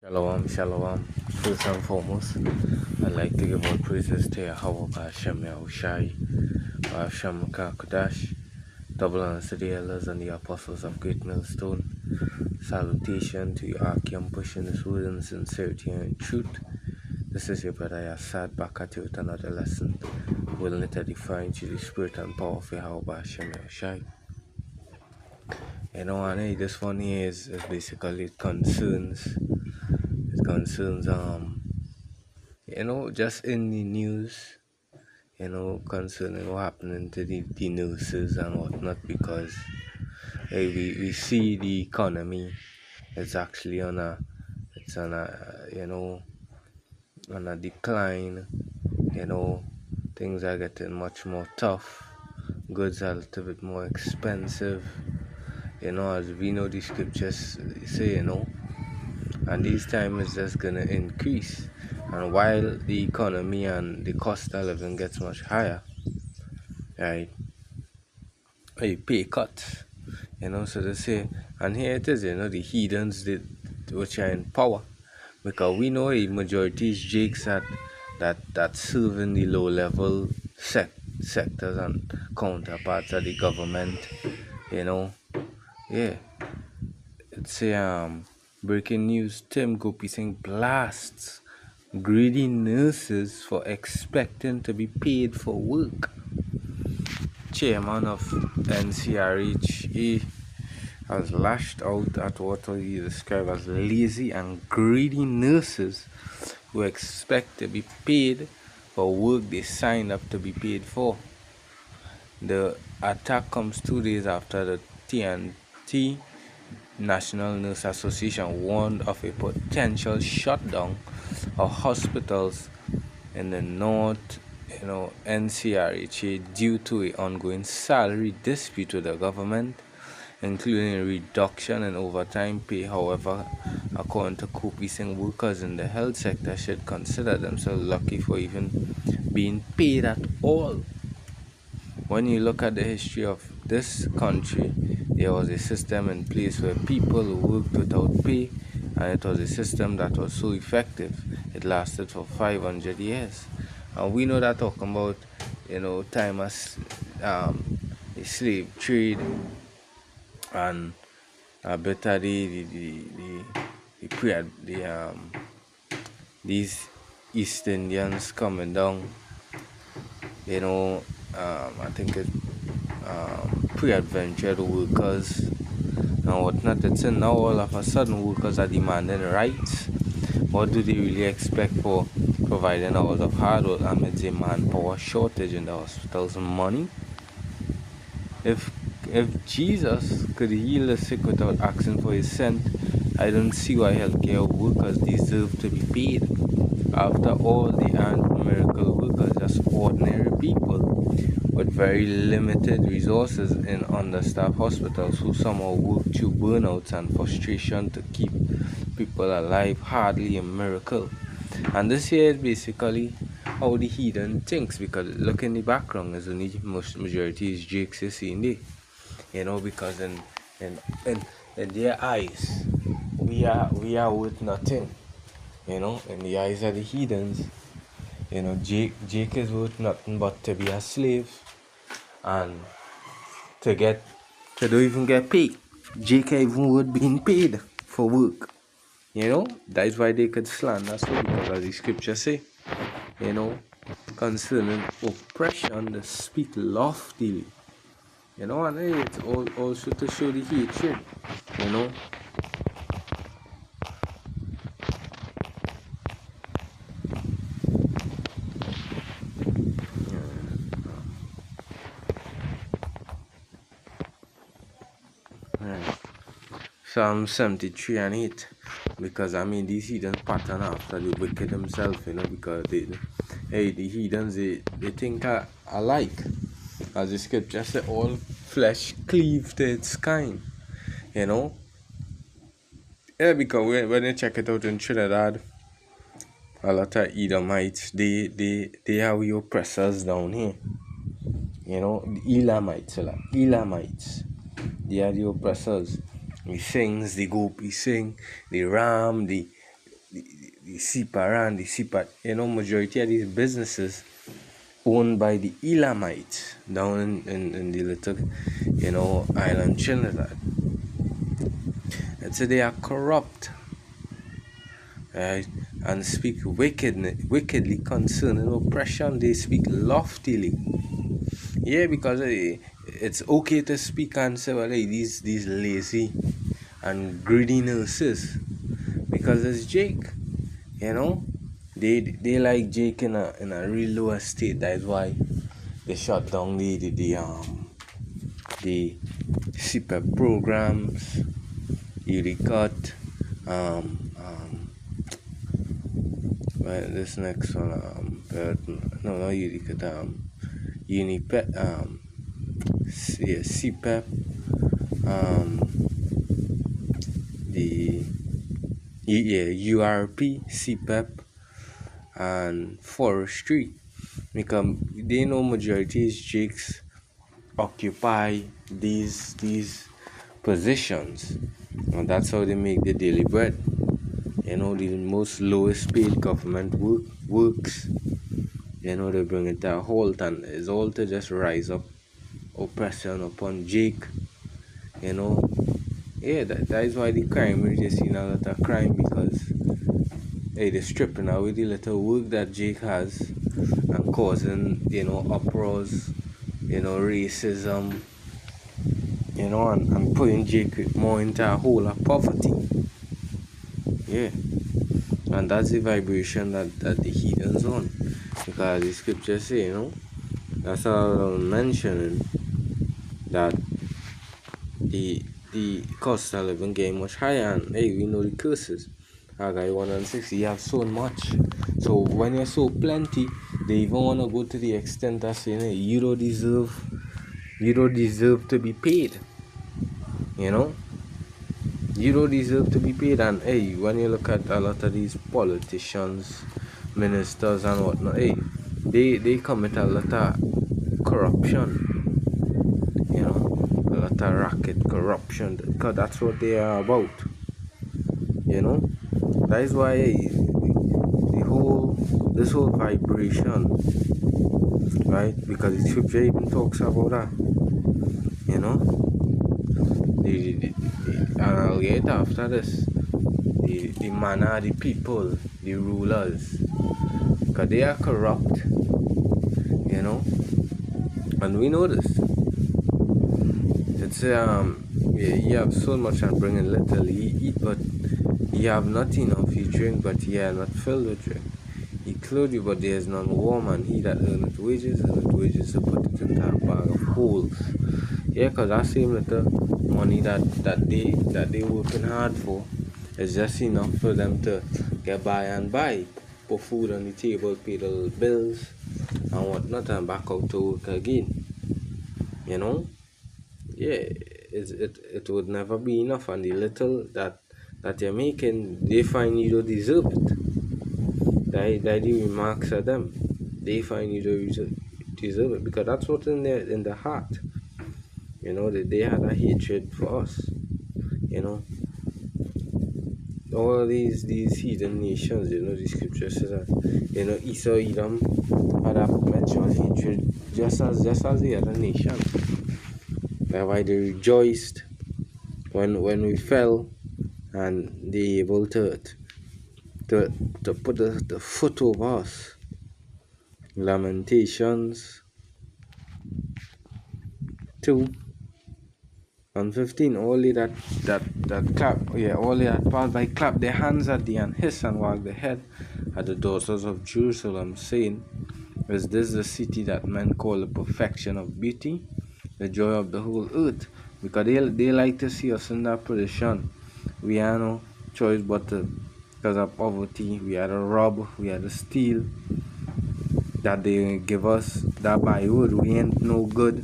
Shalom, shalom. First and foremost, I'd like to give all praises to Yahweh Hashem Yahushai, Hashem Kakodash, double honors to the elders and the apostles of Great Millstone. Salutation to you, Archeum, pushing this word in sincerity and in truth. This is your brother Yasad back at you with another lesson, willing to define to the spirit and power of Yahweh Hashem Yahushai. And this one here is basically it concerns just in the news, concerning what happening to the nurses and whatnot, because we see the economy is actually on a decline. Things are getting much more tough. Goods are a little bit more expensive. As we know the scriptures say, and this time is just gonna increase. And while the economy and the cost of living gets much higher, right, a pay cut, so they say, and here it is, the heathens which are in power, because we know a majority is jakes that serve in the low level sectors and counterparts of the government, yeah. It's a breaking news. Tim Gopi Singh blasts greedy nurses for expecting to be paid for work. Chairman of NCRHA has lashed out at what he described as lazy and greedy nurses who expect to be paid for work they signed up to be paid for. The attack comes 2 days after the TNT National Nurse Association warned of a potential shutdown of hospitals in the North, NCRHA, due to an ongoing salary dispute with the government, including a reduction in overtime pay. However, according to Kopi Singh, workers in the health sector should consider themselves lucky for even being paid at all. When you look at the history of this country, there was a system in place where people worked without pay, and it was a system that was so effective. It lasted for 500 years. And we know that talking about, time as the slave trade and a bit of these East Indians coming down, I think it pre-adventured workers and whatnot. It's in now all of a sudden workers are demanding rights. What do they really expect for providing hours of hard work amidst a manpower shortage in the hospitals? Money? If Jesus could heal the sick without asking for a cent, I don't see why healthcare workers deserve to be paid. After all, they aren't miracle workers, just ordinary people with very limited resources in understaffed hospitals who somehow work through burnouts and frustration to keep people alive. Hardly a miracle. And this here is basically how the heathen thinks, because look in the background, is only majority is jakes you see in there. Because in their eyes we are worth nothing. In the eyes of the heathens, Jake is worth nothing but to be a slave and to don't even get paid. Jake even worth being paid for work. That is why they could slander so, because as the scripture say, concerning oppression, they speak loftily. And it's also to show the hatred, Psalm 73 and 8, because these heathens pattern after the wicked themselves, because the heathens they think alike, as the scripture says, all flesh cleave to its kind, because when you check it out in Trinidad, a lot of Edomites, they are the oppressors down here, the Elamites, they are the oppressors. The things, the goat, sing, the ram, the the Sipara and the Sipat. Majority of these businesses owned by the Elamites down in the little, island Trinidad. And so they are corrupt, right? And speak wickedly concerning oppression. They speak loftily. Yeah, because it's okay to speak and say, well, hey, these lazy and greedy nurses. Because it's Jake, you know. They like Jake in a real low state. That's why they shut down the CPAP programs, UDCUT, well, this next one, no, not UDCUT, UNIPET, yeah, CPAP, the URP, CPAP, and forestry. Because they know majority is Jakes occupy these positions, and that's how they make the daily bread. The most lowest paid government works. They bring it to a halt, and it's all to just rise up oppression upon Jake. Yeah, that is why the crime rate is seen a lot of crime, because hey, they're stripping away the little work that Jake has and causing uproars, racism, and putting Jake more into a hole of poverty. Yeah, and that's the vibration that the heathens on, because the scriptures say, that's all I'm mentioning, that the cost of living getting much higher, and hey, we know the curses. Haggai 1 and 6, you have so much. So when you're so plenty, they even want to go to the extent of saying, hey, you don't deserve to be paid. You don't deserve to be paid. And hey, when you look at a lot of these politicians, ministers and whatnot, hey, they commit a lot of corruption, a lot of racket corruption, because that's what they are about. That is why, hey, this whole vibration, right? Because the scripture even talks about that. And I'll get after this. The manner of the people, the rulers, because they are corrupt, and we know this. It's yeah, you have so much and bringing little. You eat, but you have not enough. You drink, but you are not filled with drink. He clothed you, but there is none warm, and he that earneth wages to put it into a bag of holes. Yeah, because that same little money that they working hard for is just enough for them to get by and buy, put food on the table, pay the bills and whatnot, and back out to work again. Yeah, it would never be enough, and the little that you're making, they find you don't deserve it. That the remarks of them, they find you don't deserve it, because that's what's in the heart. They had a hatred for us. All these heathen nations, the scripture says that, Esau, Edom had a mutual hatred, just as the other nations. That's why they rejoiced when we fell, and they able to put the foot over us. Lamentations 2:15. Only that clap, yeah, only that pass by clap their hands at thee, and hiss and wag the head at the daughters of Jerusalem, saying, is this the city that men call the perfection of beauty, the joy of the whole earth? Because they like to see us in that position. We have no choice but to, because of poverty, we had to rob, we had to steal, that they give us that byword, we ain't no good.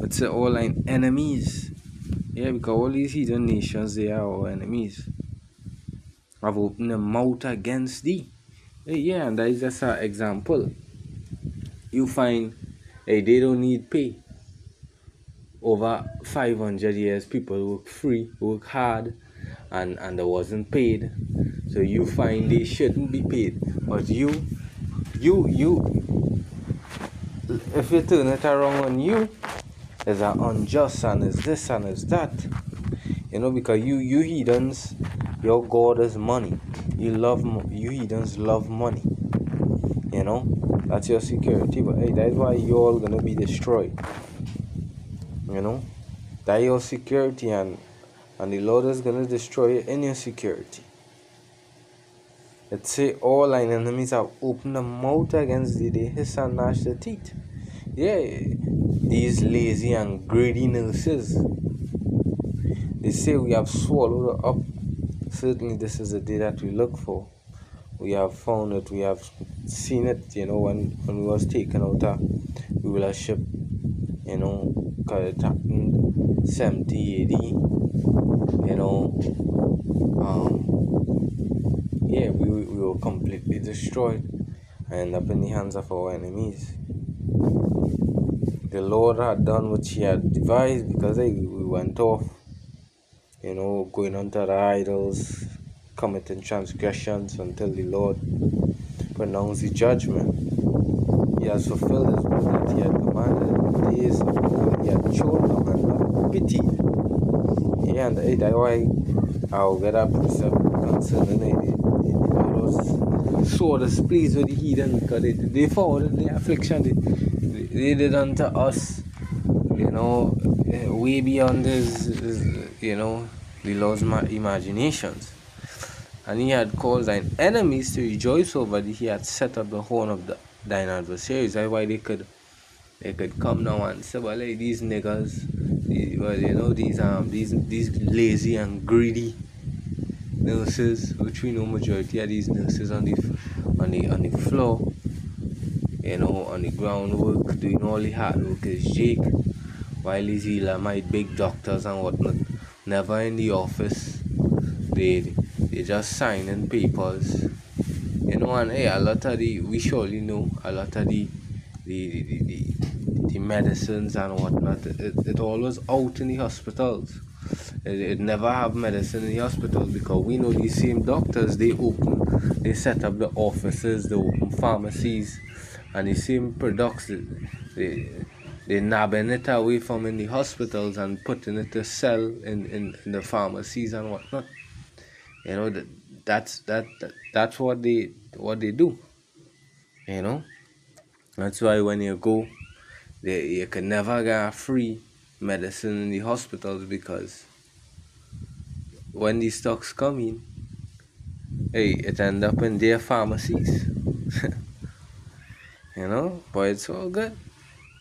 It's all like enemies. Yeah, because all these heathen nations, they are our enemies. Have opened their mouth against thee. Yeah, and that is just an example. You find, hey, they don't need pay. Over 500 years, people work free, work hard, and they wasn't paid. So you find they shouldn't be paid. But you if you turn it around on you, is that unjust and is this and is that. Because you heathens, your God is money. You heathens love money. That's your security. But hey, that's why you all gonna be destroyed. You know, that your security, and the Lord is gonna destroy you in your security. It say all thine enemies have opened their mouth against thee, they hiss and gnash their teeth. Yeah, these lazy and greedy nurses, they say we have swallowed her up. Certainly this is the day that we look for. We have found it, we have seen it, when we was taken out of rulership, because it happened 70 AD, yeah, we were completely destroyed and end up in the hands of our enemies. The Lord had done what he had devised, because we went off, going unto the idols, committing transgressions until the Lord pronounced the judgment. He has fulfilled his word that he had commanded in the days of he had shown them and not pitied. Yeah, and that's why I'll get a precept concerning the Lord so displeased with the heathen, because they forwarded the affliction they did unto us, way beyond the Lord's imaginations. And he had caused thine enemies to rejoice over thee. He had set up the horn of thine adversaries. That's why they could come now and say, well, hey, these niggas, these lazy and greedy nurses, which we know majority of these nurses on the floor, on the groundwork, doing all the hard work is Jake, while these Elamite big doctors and whatnot, never in the office. They just signing papers, and hey, a lot of we surely know a lot of the medicines and whatnot. It always out in the hospitals. It never have medicine in the hospitals, because we know these same doctors, they set up the offices, they open pharmacies, and the same products they nabbing it away from in the hospitals and putting it to sell in the pharmacies and whatnot. That's what they do. That's why when you go, you can never get free medicine in the hospitals, because when these stocks come in, hey, it end up in their pharmacies. But it's all good.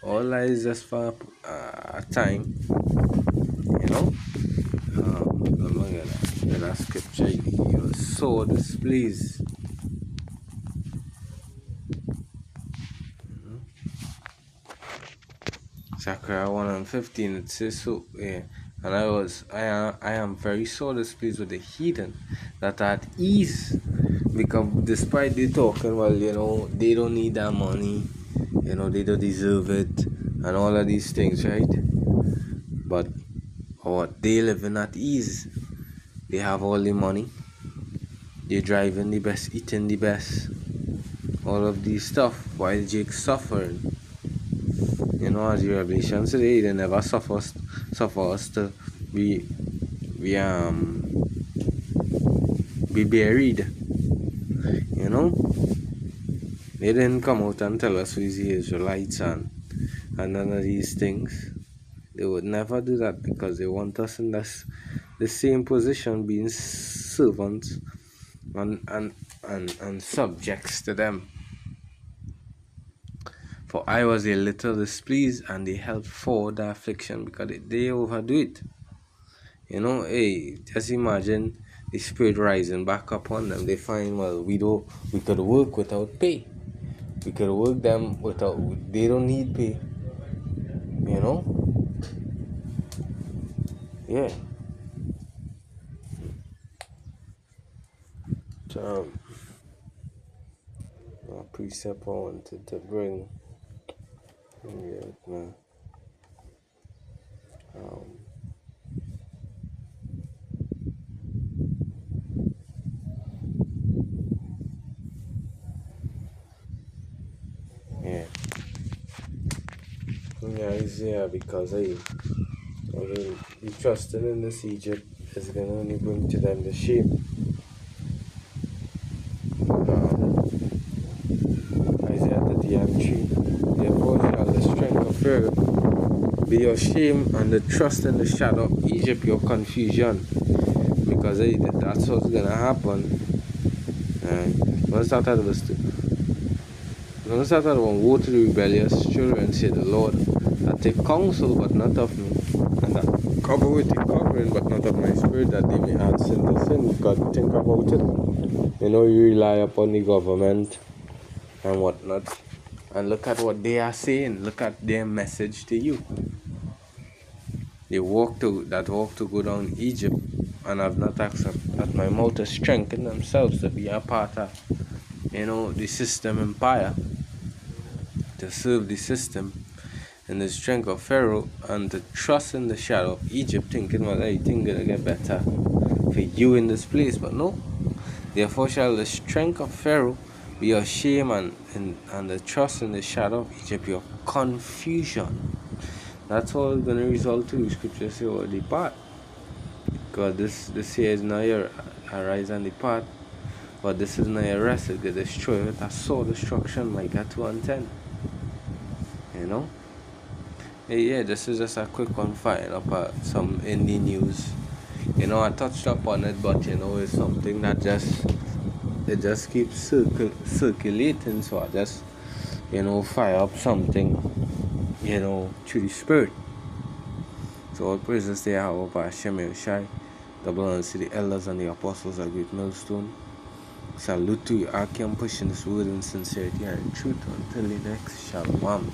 All lies just for a time. I'm gonna get that scripture. You saw this, please. Zechariah 1:15, it says so, yeah. And I am very sore displeased with the heathen that are at ease, because despite they talking, well, they don't need that money, they don't deserve it, and all of these things, right? But what, they living at ease. They have all the money, they driving the best, eating the best, all of these stuff, while Jake's suffering. As the Revelation today, they never suffer us to be be um be buried. They didn't come out and tell us who's the Israelites and none of these things. They would never do that, because they want us in the same position, being servants and subjects to them. For I was a little displeased, and they held forward the affliction, because they overdo it. Hey, just imagine the spirit rising back upon them. They find, well, we could work without pay. We could work them without, they don't need pay. Yeah. So, a precept I wanted to bring. Yeah, man. Um, Yeah, Isaiah, because the trusting in this Egypt is going to only bring to them the shame. Isaiah 30 and 3. Therefore shall the strength of Pharaoh be your shame, and the trust in the shadow of Egypt your confusion. Because that's what's going to happen. Let's start at verse 2. Let's start at 1. Woe to the rebellious children, say the Lord, that take counsel, but not of me, and that cover with the covering, but not of my spirit, that they may add sin to sin. God, think about it. You rely upon the government and whatnot, and look at what they are saying. Look at their message to you. They walk to go down Egypt, and have not accepted that my mouth to strengthen themselves to be a part of the system empire, to serve the system in the strength of Pharaoh, and to trust in the shadow of Egypt, thinking everything gonna get better for you in this place. But no. Therefore shall the strength of Pharaoh be your shame, and the trust in the shadow of Egypt your confusion. That's all it's gonna result to. Scripture say, "Oh, depart," because this here is not your arise and depart, but this is not your rest. It get destroyed with a sword destruction, Micah 2:10. Yeah, this is just a quick one, firing up some indie news. I touched up on it, but it's something that just keeps circulating. So I just fire up something through the spirit. So all praises to Yahweh by Hashem Yoshai. Double honor to the elders and the apostles of Great Millstone. Salute to you, Akim, pushing this word in sincerity and truth. Until the next, Shalom.